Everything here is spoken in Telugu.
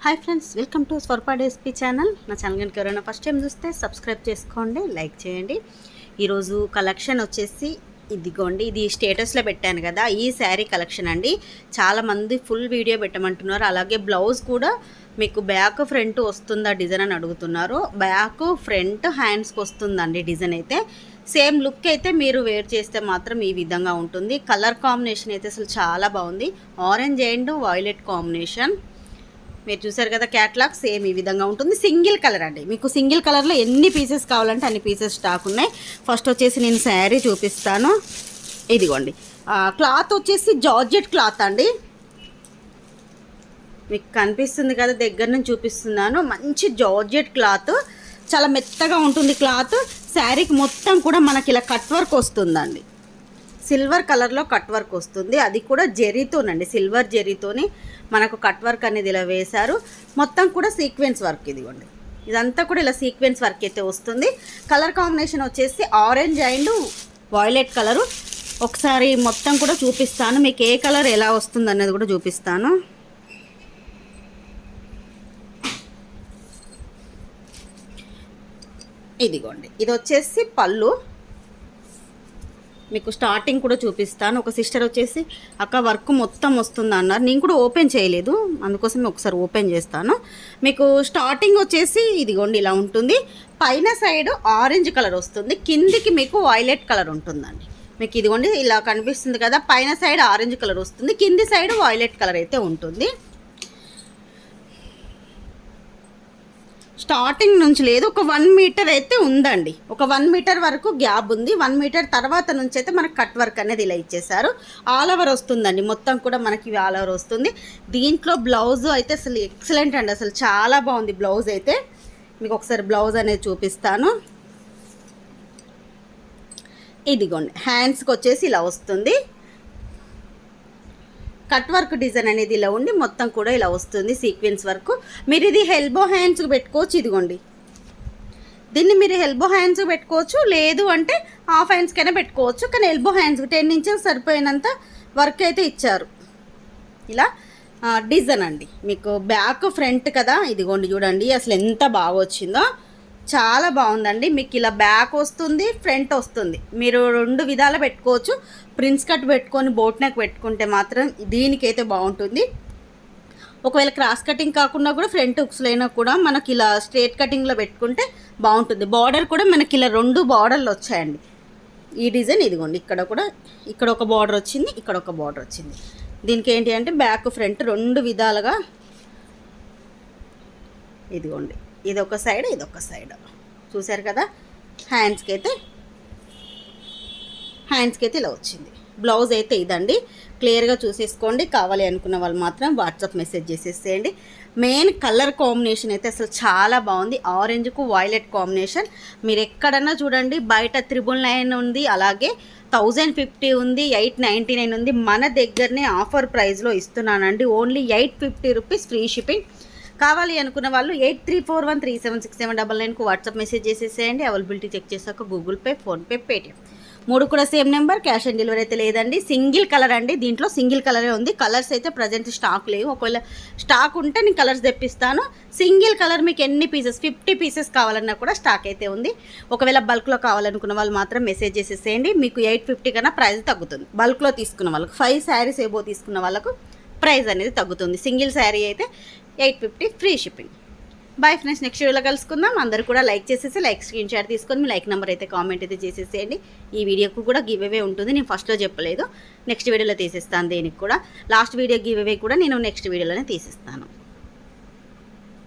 హాయ్ ఫ్రెండ్స్, వెల్కమ్ టు స్వర్పా డేస్పీ ఛానల్. నా ఛానల్ కనుక ఎవరైనా ఫస్ట్ టైం చూస్తే సబ్స్క్రైబ్ చేసుకోండి, లైక్ చేయండి. ఈరోజు కలెక్షన్ వచ్చేసి ఇదిగోండి, ఇది స్టేటస్లో పెట్టాను కదా, ఈ శారీ కలెక్షన్ అండి. చాలామంది ఫుల్ వీడియో పెట్టమంటున్నారు. అలాగే బ్లౌజ్ కూడా మీకు బ్యాక్ ఫ్రంట్ వస్తుందా డిజైన్ అని అడుగుతున్నారు. బ్యాక్ ఫ్రంట్ హ్యాండ్స్కి వస్తుందండి డిజైన్ అయితే. సేమ్ లుక్ అయితే మీరు వేర్ చేస్తే మాత్రం ఈ విధంగా ఉంటుంది. కలర్ కాంబినేషన్ అయితే అసలు చాలా బాగుంది. ఆరెంజ్ అండ్ వైలెట్ కాంబినేషన్ మీరు చూసారు కదా. క్యాట్లాగ్ సేమ్ ఈ విధంగా ఉంటుంది. సింగిల్ కలర్ అండి. మీకు సింగిల్ కలర్లో ఎన్ని పీసెస్ కావాలంటే అన్ని పీసెస్ స్టాక్ ఉన్నాయి. ఫస్ట్ వచ్చేసి నేను శారీ చూపిస్తాను. ఇదిగోండి, క్లాత్ వచ్చేసి జార్జెట్ క్లాత్ అండి. మీకు కనిపిస్తుంది కదా, దగ్గర నుంచి చూపిస్తున్నాను. మంచి జార్జెట్ క్లాత్, చాలా మెత్తగా ఉంటుంది క్లాత్. శారీకి మొత్తం కూడా మనకి ఇలా కట్ వర్క్ వస్తుందండి. సిల్వర్ కలర్లో కట్ వర్క్ వస్తుంది. అది కూడా జెరీతోనండి, సిల్వర్ జెరీతోని మనకు కట్ వర్క్ అనేది ఇలా వేశారు. మొత్తం కూడా సీక్వెన్స్ వర్క్. ఇదిగోండి, ఇదంతా కూడా ఇలా సీక్వెన్స్ వర్క్ అయితే వస్తుంది. కలర్ కాంబినేషన్ వచ్చేసి ఆరెంజ్ అండ్ వైలెట్ కలరు. ఒకసారి మొత్తం కూడా చూపిస్తాను మీకు, ఏ కలర్ ఎలా వస్తుంది అనేది కూడా చూపిస్తాను. ఇదిగోండి, ఇది వచ్చేసి పళ్ళు. మీకు స్టార్టింగ్ కూడా చూపిస్తాను. ఒక సిస్టర్ వచ్చేసి అక్క వర్క్ మొత్తం వస్తుంది అన్నారు. నేను కూడా ఓపెన్ చేయలేదు, అందుకోసం ఒకసారి ఓపెన్ చేస్తాను. మీకు స్టార్టింగ్ వచ్చేసి ఇదిగోండి ఇలా ఉంటుంది. పైన సైడ్ ఆరెంజ్ కలర్ వస్తుంది, కిందికి మీకు వైలెట్ కలర్ ఉంటుందండి. మీకు ఇదిగోండి ఇలా కనిపిస్తుంది కదా, పైన సైడ్ ఆరెంజ్ కలర్ వస్తుంది, కింది సైడ్ వైలెట్ కలర్ అయితే ఉంటుంది. స్టార్టింగ్ నుంచి లేదు, ఒక 1 మీటర్ అయితే ఉందండి. ఒక 1 మీటర్ వరకు గ్యాప్ ఉంది. 1 మీటర్ తర్వాత నుంచి అయితే మనకు కట్ వర్క్ అనేది ఇలా ఇచ్చేసారు. ఆల్ ఓవర్ వస్తుందండి, మొత్తం కూడా మనకి ఆల్ ఓవర్ వస్తుంది. దీంట్లో బ్లౌజ్ అయితే అసలు ఎక్సలెంట్ అండి, అసలు చాలా బాగుంది బ్లౌజ్ అయితే. మీకు ఒకసారి బ్లౌజ్ అనేది చూపిస్తాను. ఇదిగోండి, హ్యాండ్స్కి వచ్చేసి ఇలా వస్తుంది. కట్ వర్క్ డిజైన్ అనేది ఇలా ఉండి మొత్తం కూడా ఇలా వస్తుంది సీక్వెన్స్ వర్క్. మీరు ఇది ఎల్బో హ్యాండ్స్కి పెట్టుకోవచ్చు. ఇదిగోండి, దీన్ని మీరు ఎల్బో హ్యాండ్స్కి పెట్టుకోవచ్చు, లేదు అంటే హాఫ్ హ్యాండ్స్కైనా పెట్టుకోవచ్చు. కానీ ఎల్బో హ్యాండ్స్కి 10 ఇంచెస్ సరిపోయినంత వర్క్ అయితే ఇచ్చారు. ఇలా డిజైన్ అండి. మీకు బ్యాక్ ఫ్రంట్ కదా, ఇదిగోండి చూడండి అసలు ఎంత బాగా వచ్చిందో, చాలా బాగుందండి. మీకు ఇలా బ్యాక్ వస్తుంది, ఫ్రంట్ వస్తుంది. మీరు 2 విధాలు పెట్టుకోవచ్చు. ప్రిన్స్ కట్ పెట్టుకొని బోట్ నెక్ పెట్టుకుంటే మాత్రం దీనికైతే బాగుంటుంది. ఒకవేళ క్రాస్ కటింగ్ కాకుండా కూడా ఫ్రంట్ హుక్స్లైనా కూడా మనకి ఇలా స్ట్రేట్ కటింగ్లో పెట్టుకుంటే బాగుంటుంది. బార్డర్ కూడా మనకి ఇలా 2 బార్డర్లు వచ్చాయండి. ఈ డిజైన్ ఇదిగోండి, ఇక్కడ ఒక బార్డర్ వచ్చింది, ఇక్కడ ఒక బార్డర్ వచ్చింది. దీనికి ఏంటి అంటే బ్యాక్ ఫ్రంట్ 2 విధాలుగా ఇదిగోండి, ఇదొక సైడ్ ఇదొక సైడ్ చూసారు కదా. హ్యాండ్స్కి అయితే ఇలా వచ్చింది. బ్లౌజ్ అయితే ఇదండి, క్లియర్గా చూసేసుకోండి. కావాలి అనుకున్న వాళ్ళు మాత్రం వాట్సాప్ మెసేజ్ చేసేసేయండి. మెయిన్ కలర్ కాంబినేషన్ అయితే అసలు చాలా బాగుంది. ఆరెంజ్కు వైలెట్ కాంబినేషన్. మీరు ఎక్కడన్నా చూడండి, బయట 999 ఉంది, అలాగే 1050 ఉంది, 899 ఉంది. మన దగ్గరనే ఆఫర్ ప్రైస్లో ఇస్తున్నానండి. Only 850 rupees free shipping. కావాలి అనుకున్న వాళ్ళు 8341376799కు వాట్సాప్ మెసేజ్ చేసేసేయండి. అవైలబిలిటీ చెక్ చేశాక గూగుల్ పే, ఫోన్పే, పేటిఎం 3 కూడా same number. Cash on delivery అయితే లేదండి. సింగిల్ కలర్ అండి, దీంట్లో సింగిల్ కలరే ఉంది. కలర్స్ అయితే ప్రజెంట్ స్టాక్ లేవు. ఒకవేళ స్టాక్ ఉంటే నేను కలర్స్ తెప్పిస్తాను. సింగిల్ కలర్ మీకు ఎన్ని పీసెస్ 50 పీసెస్ కావాలన్నా కూడా స్టాక్ అయితే ఉంది. ఒకవేళ బల్క్లో కావాలనుకున్న వాళ్ళు మాత్రం మెసేజ్ చేసేసేయండి. మీకు 850 కన్నా ప్రైస్ తగ్గుతుంది. బల్క్లో తీసుకున్న వాళ్ళకు 5 శారీస్ ఏబో తీసుకున్న వాళ్ళకు ప్రైస్ అనేది తగ్గుతుంది. సింగిల్ శారీ అయితే 850 free shipping. Bye friends, next వీడియోలో కలుసుకుందాం. అందరూ కూడా లైక్ చేసేసి స్క్రీన్ షాట్ తీసుకొని మీ లైక్ నెంబర్ అయితే కామెంట్ అయితే చేసేసేయండి. ఈ వీడియోకు కూడా గివ్ అవే ఉంటుంది. నేను ఫస్ట్లో చెప్పలేదు, నెక్స్ట్ వీడియోలో తీసేస్తాను. దేనికి కూడా లాస్ట్ వీడియో గివ్ అవే కూడా నేను నెక్స్ట్ వీడియోలోనే తీసేస్తాను.